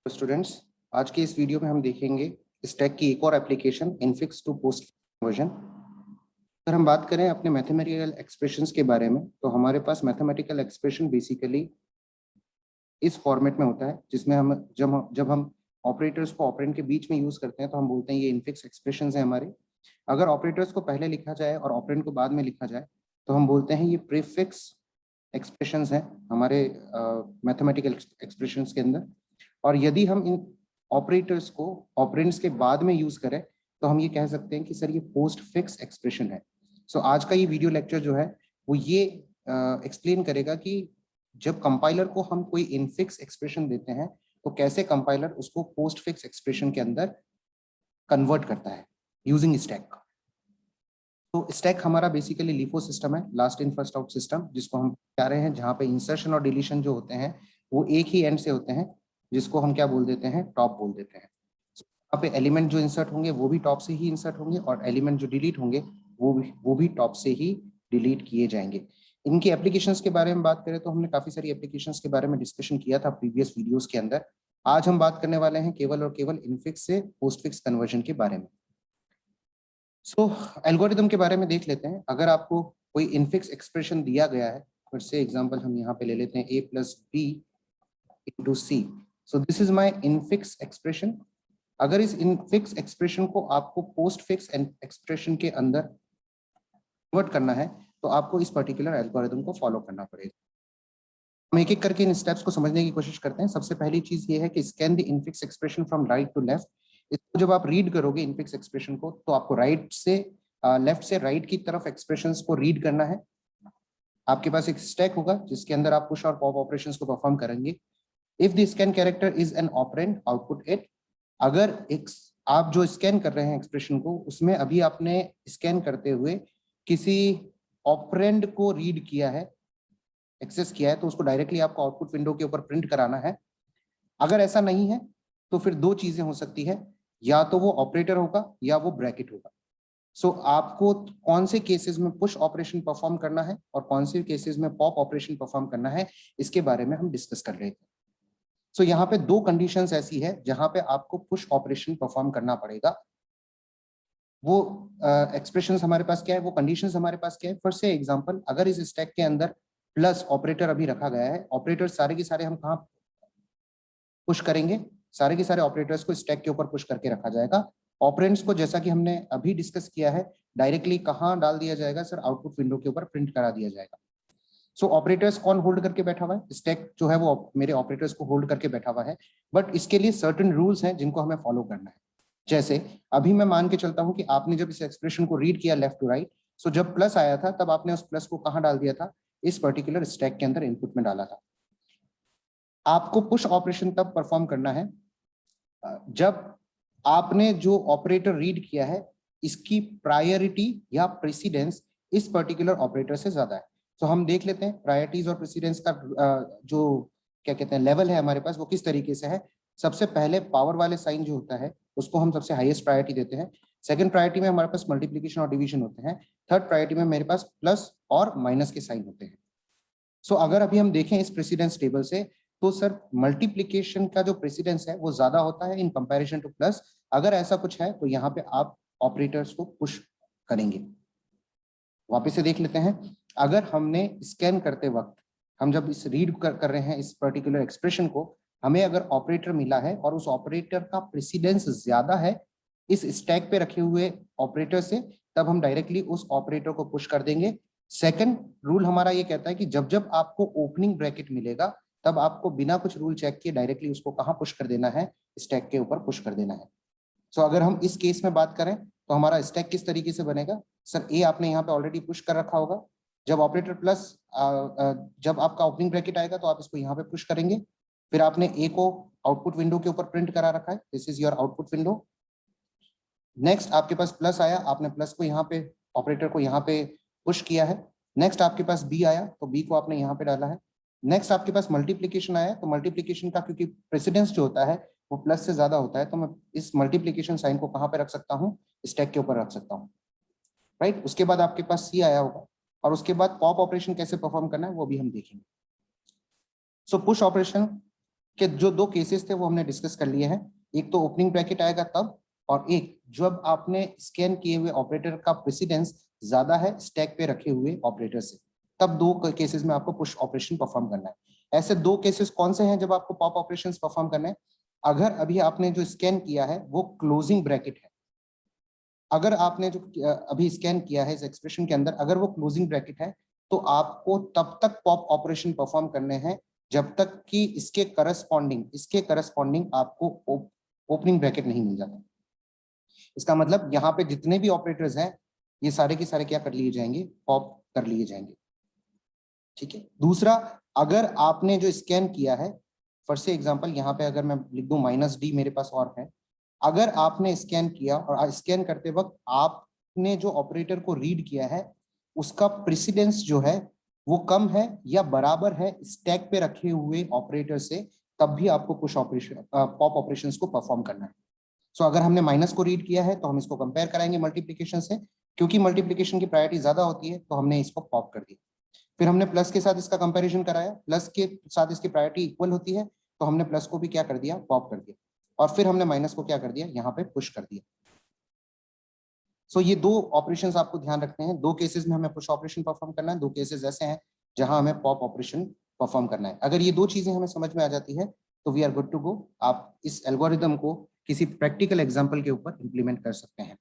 Students, आज के इस वीडियो में हम देखेंगे स्टैक की एक और application infix to post conversion. अगर हम बात करें अपने मैथमेटिकल एक्सप्रेशंस के बारे में, तो हमारे पास मैथमेटिकल एक्सप्रेशन बेसिकली इस फॉर्मेट में होता है जिसमें हम जब हम ऑपरेटर्स को ऑपरेंड के बीच में यूज करते हैं तो हम बोलते हैं ये इनफिक्स एक्सप्रेशंस हैं हमारे। अगर ऑपरेटर्स को पहले लिखा जाए और ऑपरेंड को बाद में लिखा जाए तो हम बोलते हैं ये प्रीफिक्स एक्सप्रेशंस हैं हमारे मैथमेटिकल एक्सप्रेशंस के अंदर। और यदि हम इन ऑपरेटर्स को ऑपरेंड्स के बाद में यूज करें तो हम ये कह सकते हैं कि सर ये पोस्ट फिक्स एक्सप्रेशन है। सो आज का ये वीडियो लेक्चर जो है वो ये एक्सप्लेन करेगा कि जब कंपाइलर को हम कोई इनफिक्स एक्सप्रेशन देते हैं तो कैसे कंपाइलर उसको पोस्ट फिक्स एक्सप्रेशन के अंदर कन्वर्ट करता है यूजिंग स्टैक। तो स्टैक हमारा बेसिकली लिफो सिस्टम है, last in first out system, जिसको हम कह रहे हैं, जहाँ पे इंसर्शन और डिलीशन जो होते हैं वो एक ही एंड से होते हैं, जिसको हम क्या बोल देते हैं, टॉप बोल देते हैं। यहाँ पे एलिमेंट जो इंसर्ट होंगे वो भी टॉप से ही इंसर्ट होंगे और एलिमेंट जो डिलीट होंगे वो भी टॉप से ही डिलीट किए जाएंगे। इनकी एप्लीकेशंस के बारे में बात करें तो हमने काफी सारी एप्लीकेशंस के बारे में डिस्कशन किया था प्रीवियस वीडियोस के अंदर। आज हम बात करने वाले हैं केवल और केवल इनफिक्स से पोस्टफिक्स कन्वर्जन के बारे में। एल्गोरिदम के बारे में देख लेते हैं। अगर आपको कोई इनफिक्स एक्सप्रेशन दिया गया है, फिर से एग्जांपल हम यहाँ पे ले लेते हैं a + b * c। So this is my infix expression. अगर इस इनफिक्स एक्सप्रेशन को आपको पोस्ट फिक्स एक्सप्रेशन के अंदर कन्वर्ट करना है तो आपको इस पर्टिकुलर एल्गोरिदम को फॉलो करना पड़ेगा। हम एक एक करके इन स्टेप्स को समझने की कोशिश करते हैं। सबसे पहली चीज ये है कि scan the infix expression from right to left. इसको जब आप रीड करोगे इनफिक्स एक्सप्रेशन को तो आपको राइट से लेफ्ट से राइट की तरफ एक्सप्रेशंस को रीड करना है। आपके पास एक स्टैक होगा जिसके अंदर आप पुश और पॉप ऑपरेशंस को परफॉर्म करेंगे। If the scan character is an operand, output it. अगर एक आप जो स्कैन कर रहे हैं एक्सप्रेशन को, उसमें अभी आपने स्कैन करते हुए किसी ऑपरेंड को रीड किया है, एक्सेस किया है, तो उसको डायरेक्टली आपको आउटपुट विंडो के ऊपर प्रिंट कराना है। अगर ऐसा नहीं है तो फिर दो चीजें हो सकती है, या तो वो ऑपरेटर होगा या वो ब्रैकेट होगा। सो आपको कौन से केसेस में पुश ऑपरेशन परफॉर्म करना है और कौन से केसेस में पॉप ऑपरेशन परफॉर्म करना है, इसके बारे में हम डिस्कस कर रहे थे। सो यहाँ पे दो कंडीशंस ऐसी है जहां पे आपको पुश ऑपरेशन परफॉर्म करना पड़ेगा। वो एक्सप्रेशंस हमारे पास क्या है, वो कंडीशंस हमारे पास क्या है। फॉर से एग्जांपल, अगर इस स्टैक के अंदर प्लस ऑपरेटर अभी रखा गया है, ऑपरेटर सारे के सारे हम कहाँ पुश करेंगे, सारे के सारे ऑपरेटर्स को स्टैक के ऊपर पुश करके रखा जाएगा। ऑपरेंड्स को जैसा कि हमने अभी डिस्कस किया है डायरेक्टली कहाँ डाल दिया जाएगा सर, आउटपुट विंडो के ऊपर प्रिंट करा दिया जाएगा। सो ऑपरेटर्स कौन होल्ड करके बैठा हुआ है, स्टैक जो है वो मेरे ऑपरेटर्स को होल्ड करके बैठा हुआ है, बट इसके लिए सर्टेन रूल्स हैं जिनको हमें फॉलो करना है। जैसे अभी मैं मान के चलता हूं कि आपने जब इस एक्सप्रेशन को रीड किया लेफ्ट टू राइट, सो जब प्लस आया था तब आपने उस प्लस को कहाँ डाल दिया था, इस पर्टिकुलर स्टैक के अंदर इनपुट में डाला था। आपको पुश ऑपरेशन तब परफॉर्म करना है जब आपने जो ऑपरेटर रीड किया है इसकी प्रायोरिटी या प्रेसिडेंस इस पर्टिकुलर ऑपरेटर से ज्यादा है। तो हम देख लेते हैं प्रायोरिटीज और प्रेसिडेंस का जो क्या कहते हैं लेवल है हमारे पास, वो किस तरीके से है। सबसे पहले पावर वाले साइन जो होता है उसको हम सबसे हाईएस्ट प्रायोरिटी देते हैं। सेकंड प्रायोरिटी में हमारे पास मल्टीप्लीकेशन और डिवीजन होते हैं। थर्ड प्रायोरिटी में मेरे पास प्लस और माइनस के साइन होते हैं। सो अगर अभी हम देखें इस प्रेसिडेंस टेबल से, तो सर मल्टीप्लीकेशन का जो प्रेसिडेंस है वो ज्यादा होता है इन कंपैरिजन टू प्लस। अगर ऐसा कुछ है तो यहाँ पे आप ऑपरेटर्स को पुश करेंगे। वापस से देख लेते हैं, अगर हमने स्कैन करते वक्त हम जब इस रीड कर रहे हैं इस पर्टिकुलर एक्सप्रेशन को, हमें अगर ऑपरेटर मिला है और उस ऑपरेटर का प्रेसिडेंस ज्यादा है इस स्टैक पे रखे हुए ऑपरेटर से, तब हम डायरेक्टली उस ऑपरेटर को पुश कर देंगे। सेकंड रूल हमारा ये कहता है कि जब जब आपको ओपनिंग ब्रैकेट मिलेगा तब आपको बिना कुछ रूल चेक किए डायरेक्टली उसको कहाँ पुश कर देना है, स्टैक के ऊपर पुश कर देना है। सो अगर हम इस केस में बात करें तो हमारा स्टैक किस तरीके से बनेगा, सर ए आपने यहाँ पे ऑलरेडी पुश कर रखा होगा। जब ऑपरेटर प्लस जब आपका ओपनिंग ब्रैकेट आएगा तो आप इसको यहाँ पे पुश करेंगे। फिर आपने ए को आउटपुट विंडो के ऊपर प्रिंट करा रखा है, this is your output window. Next आपके पास प्लस आया, आपने प्लस को यहाँ पे ऑपरेटर को यहाँ पे पुश किया है। नेक्स्ट आपके पास बी आया तो बी को आपने यहाँ पे डाला है। नेक्स्ट आपके पास मल्टीप्लीकेशन आया तो मल्टीप्लीकेशन का क्योंकि प्रेसिडेंस जो होता है वो प्लस से ज्यादा होता है, तो मैं इस मल्टीप्लीकेशन साइन को कहाँ पे रख सकता हूँ, स्टैक के ऊपर रख सकता हूँ, राइट। उसके बाद आपके पास सी आया होगा और उसके बाद पॉप ऑपरेशन कैसे परफॉर्म करना है वो भी हम देखेंगे। सो पुश ऑपरेशन कि जो दो केसेस थे वो हमने डिस्कस कर लिए हैं। एक तो ओपनिंग ब्रैकेट आएगा तब, और एक जब आपने स्कैन किए हुए ऑपरेटर का प्रेसिडेंस ज्यादा है स्टैक पे रखे हुए ऑपरेटर से, तब दो केसेस में आपको पुश ऑपरेशन परफॉर्म करना है। ऐसे दो केसेस कौन से हैं जब आपको पॉप ऑपरेशन परफॉर्म करना है? अगर अभी आपने जो स्कैन किया है वो क्लोजिंग ब्रैकेट है, अगर आपने जो अभी स्कैन किया है इस एक्सप्रेशन के अंदर अगर वो क्लोजिंग ब्रैकेट है, तो आपको तब तक पॉप ऑपरेशन परफॉर्म करने हैं जब तक कि इसके करस्पॉन्डिंग आपको ओपनिंग ब्रैकेट नहीं मिल जाता। इसका मतलब यहाँ पे जितने भी ऑपरेटर्स हैं ये सारे के सारे क्या कर लिए जाएंगे, पॉप कर लिए जाएंगे। ठीक है। दूसरा, अगर आपने जो स्कैन किया है, फॉर से एग्जांपल यहाँ पे अगर मैं लिख दूं -d मेरे पास और है, अगर आपने स्कैन किया और स्कैन करते वक्त आपने जो ऑपरेटर को रीड किया है उसका प्रेसिडेंस जो है वो कम है या बराबर है स्टैक पे रखे हुए ऑपरेटर से, तब भी आपको पुश ऑपरेशन पॉप ऑपरेशंस को परफॉर्म करना है। सो अगर हमने माइनस को रीड किया है तो हम इसको कंपेयर कराएंगे मल्टीप्लिकेशन से, क्योंकि मल्टीप्लिकेशन की प्रायोरिटी ज्यादा होती है तो हमने इसको पॉप कर दिया। फिर हमने प्लस के साथ इसका कंपैरिजन कराया, प्लस के साथ इसकी प्रायोरिटी इक्वल होती है तो हमने प्लस को भी क्या कर दिया, पॉप कर दिया, और फिर हमने माइनस को क्या कर दिया, यहाँ पे पुश कर दिया। सो ये दो ऑपरेशंस आपको ध्यान रखने हैं। दो केसेस में हमें पुश ऑपरेशन परफॉर्म करना है, दो केसेस ऐसे हैं जहां हमें पॉप ऑपरेशन परफॉर्म करना है। अगर ये दो चीजें हमें समझ में आ जाती है तो we are good to go. आप इस एल्गोरिदम को किसी प्रैक्टिकल एग्जाम्पल के ऊपर इंप्लीमेंट कर सकते हैं।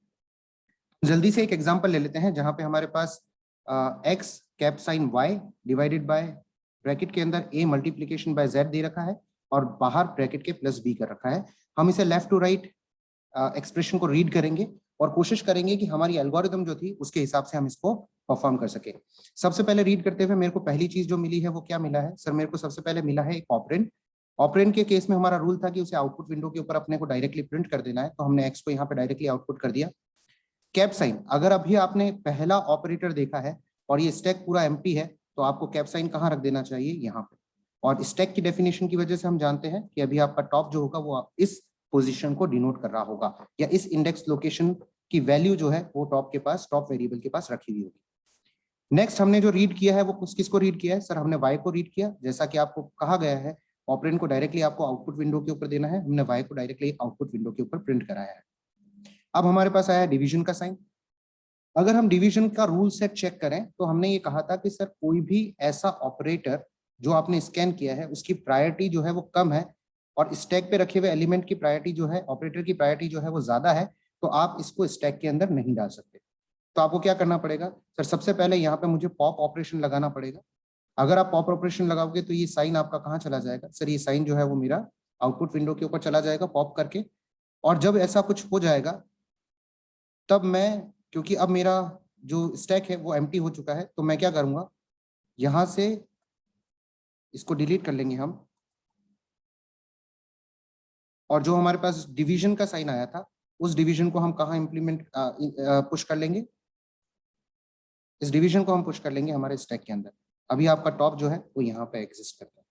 जल्दी से एक एग्जाम्पल ले लेते हैं जहां पे हमारे पास x cap sine y divided by bracket के अंदर a मल्टीप्लीकेशन बाय z दे रखा है और बाहर ब्रैकेट के प्लस b कर रखा है। हम इसे लेफ्ट टू राइट एक्सप्रेशन को रीड करेंगे और कोशिश करेंगे कि हमारी एल्गोरिदम जो थी उसके हिसाब से हम इसको परफॉर्म कर सके। सबसे पहले रीड करते हुए मेरे को पहली चीज जो मिली है वो क्या मिला है? सर मेरे को सबसे पहले मिला है एक ऑपरेंड। ऑपरेंड के केस में हमारा रूल था कि उसे आउटपुट विंडो के ऊपर अपने को डायरेक्टली प्रिंट कर देना है, तो हमने x को यहाँ पे डायरेक्टली आउटपुट कर दिया। कैप साइन, अगर अभी आपने पहला ऑपरेटर देखा है और ये स्टैक पूरा एम्प्टी है तो आपको कैप साइन कहाँ रख देना चाहिए, यहाँ पे। और स्टैक की डेफिनेशन की वजह से हम जानते हैं कि अभी आपका टॉप जो होगा वो इस पोजीशन को डिनोट कर रहा होगा, या इस इंडेक्स लोकेशन की वैल्यू जो है वो टॉप के पास, टॉप वेरिएबल के पास रखी हुई होगी। नेक्स्ट हमने जो रीड किया है वो किसको रीड किया है? सर हमने y को रीड किया, जैसा कि आपको कहा गया है ऑपरेंड को डायरेक्टली आपको आउटपुट विंडो के ऊपर देना है, हमने y को डायरेक्टली आउटपुट विंडो के ऊपर प्रिंट कराया है। अब हमारे पास आया डिवीजन का साइन। अगर हम डिवीजन का रूल सेट चेक करें तो हमने ये कहा था कि सर कोई भी ऐसा ऑपरेटर जो आपने स्कैन किया है उसकी प्रायोरिटी जो है वो कम है और स्टैक पे रखे हुए एलिमेंट की प्रायोरिटी जो है, ऑपरेटर की प्रायोरिटी जो है वो ज्यादा है, तो आप इसको स्टैक के अंदर नहीं डाल सकते। तो आपको क्या करना पड़ेगा? सर सबसे पहले यहाँ पे मुझे पॉप ऑपरेशन लगाना पड़ेगा। अगर आप पॉप ऑपरेशन लगाओगे तो ये साइन आपका कहाँ चला जाएगा? सर ये साइन जो है वो मेरा आउटपुट विंडो के ऊपर चला जाएगा पॉप करके। और जब ऐसा कुछ हो जाएगा तब मैं, क्योंकि अब मेरा जो स्टैक है वो एम्प्टी हो चुका है, तो मैं क्या करूंगा, यहां से इसको डिलीट कर लेंगे हम, और जो हमारे पास डिवीजन का साइन आया था उस डिवीजन को हम कहाँ इंप्लीमेंट पुश कर लेंगे? इस डिवीजन को हम पुश कर लेंगे हमारे स्टैक के अंदर। अभी आपका टॉप जो है वो यहाँ पे एग्जिस्ट करता है।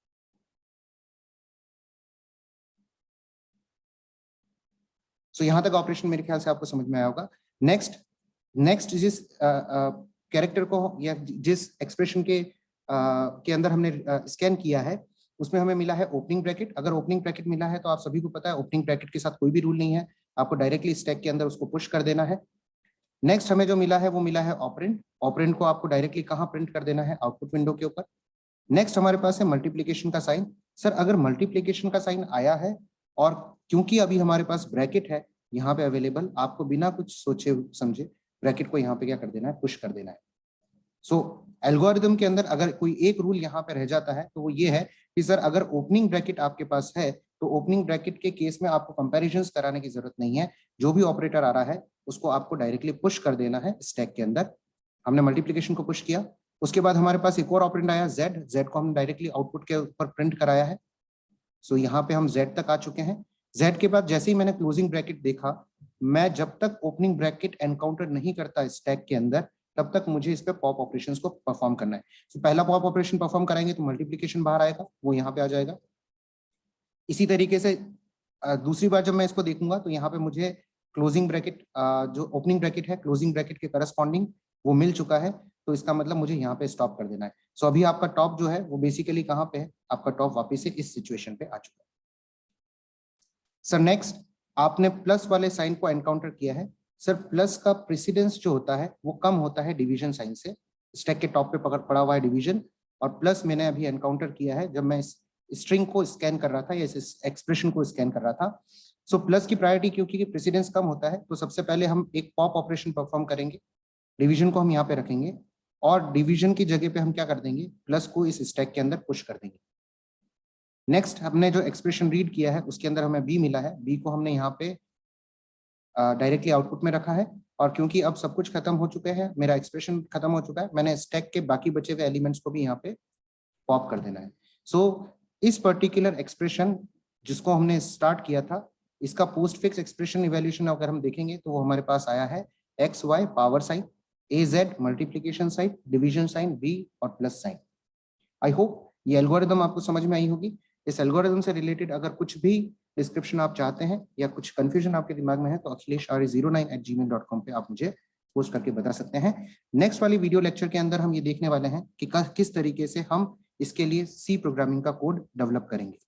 सो यहाँ तक ऑपरेशन मेरे ख्याल से आपको समझ में आया होगा। नेक्स्ट जिस कैरेक्टर को या जिस एक्सप्रेशन के अंदर हमने स्कैन किया है उसमें हमें मिला है ओपनिंग ब्रैकेट। अगर ओपनिंग ब्रैकेट मिला है तो आप सभी को पता है ओपनिंग ब्रैकेट के साथ कोई भी रूल नहीं है, आपको डायरेक्टली स्टैक के अंदर उसको पुश कर देना है। नेक्स्ट हमें जो मिला है वो मिला है ऑपरेंड। ऑपरेंड को आपको डायरेक्टली कहाँ प्रिंट कर देना है? आउटपुट विंडो के ऊपर। नेक्स्ट हमारे पास है मल्टीप्लीकेशन का साइन। सर अगर मल्टीप्लीकेशन का साइन आया है और क्योंकि अभी हमारे पास ब्रैकेट है यहाँ पे अवेलेबल, आपको बिना कुछ सोचे समझे ब्रैकेट को यहाँ पे क्या कर देना है, पुश कर देना है। सो एल्गोरिदम के अंदर अगर कोई एक रूल यहाँ पे रह जाता है तो वो ये है कि सर अगर ओपनिंग ब्रैकेट आपके पास है तो ओपनिंग ब्रैकेट के केस में आपको कंपैरिजंस कराने की जरूरत नहीं है, जो भी ऑपरेटर आ रहा है उसको आपको डायरेक्टली पुश कर देना है स्टैक के अंदर। हमने मल्टीप्लीकेशन को पुश किया, उसके बाद हमारे पास एक और ऑपरेंड आया z को हमने डायरेक्टली आउटपुट के ऊपर प्रिंट कराया है। सो यहाँ पे हम z तक आ चुके हैं। z के बाद जैसे ही मैंने क्लोजिंग ब्रैकेट देखा, मैं जब तक ओपनिंग ब्रैकेट एनकाउंटर नहीं करता स्टैक के अंदर तब तक मुझे इस पे पॉप ऑपरेशंस को परफॉर्म करना है। तो पहला पॉप ऑपरेशन परफॉर्म कराएंगे तो मल्टीप्लीकेशन बाहर आएगा, वो यहाँ पे आ जाएगा। इसी तरीके से दूसरी बार जब मैं इसको देखूंगा तो यहाँ पे मुझे क्लोजिंग ब्रैकेट, जो ओपनिंग ब्रैकेट है क्लोजिंग ब्रैकेट के करस्पॉन्डिंग वो मिल चुका है, तो इसका मतलब मुझे यहाँ पे स्टॉप कर देना है। सो अभी आपका टॉप जो है वो बेसिकली कहाँ पे है? आपका टॉप वापस से इस सिचुएशन पे आ चुका है। सर नेक्स्ट, आपने प्लस वाले साइन को एनकाउंटर किया है। सर प्लस का प्रेसिडेंस जो होता है वो कम होता है डिवीजन साइन से। स्टैक के टॉप पे पकड़ पड़ा हुआ है डिवीजन, और प्लस मैंने अभी एनकाउंटर किया है जब मैं इस स्ट्रिंग को स्कैन कर रहा था या इस एक्सप्रेशन को स्कैन कर रहा था। सो प्लस की प्रायोरिटी क्योंकि प्रेसिडेंस कम होता है, तो सबसे पहले हम एक पॉप ऑपरेशन परफॉर्म करेंगे। डिवीजन को हम यहाँ पे रखेंगे और डिवीजन की जगह पे हम क्या कर देंगे, प्लस को इस स्टैक के अंदर पुश कर देंगे। नेक्स्ट, हमने जो एक्सप्रेशन रीड किया है उसके अंदर हमें बी मिला है, बी को हमने यहाँ पे डायरेक्टली आउटपुट में रखा है। और क्योंकि अब सब कुछ खत्म हो चुके हैं, मेरा एक्सप्रेशन खत्म हो चुका है, मैंने स्टैक के बाकी बचे हुए एलिमेंट्स को भी यहाँ पे पॉप कर देना है। सो इस पर्टिकुलर एक्सप्रेशन जिसको हमने स्टार्ट किया था, इसका पोस्ट फिक्स एक्सप्रेशन इवैल्यूएशन अगर हम देखेंगे तो वो हमारे पास आया है X Y power sign, A Z multiplication sign, division sign, B और प्लस साइन। आई होप ये एल्गोरिदम आपको समझ में आई होगी। इस एल्गोरिदम से रिलेटेड अगर कुछ भी डिस्क्रिप्शन आप चाहते हैं या कुछ कंफ्यूजन आपके दिमाग में है तो akhilesh09@gmail.com पे आप मुझे पोस्ट करके बता सकते हैं। नेक्स्ट वाली वीडियो लेक्चर के अंदर हम ये देखने वाले हैं कि किस तरीके से हम इसके लिए सी प्रोग्रामिंग का कोड डेवलप करेंगे।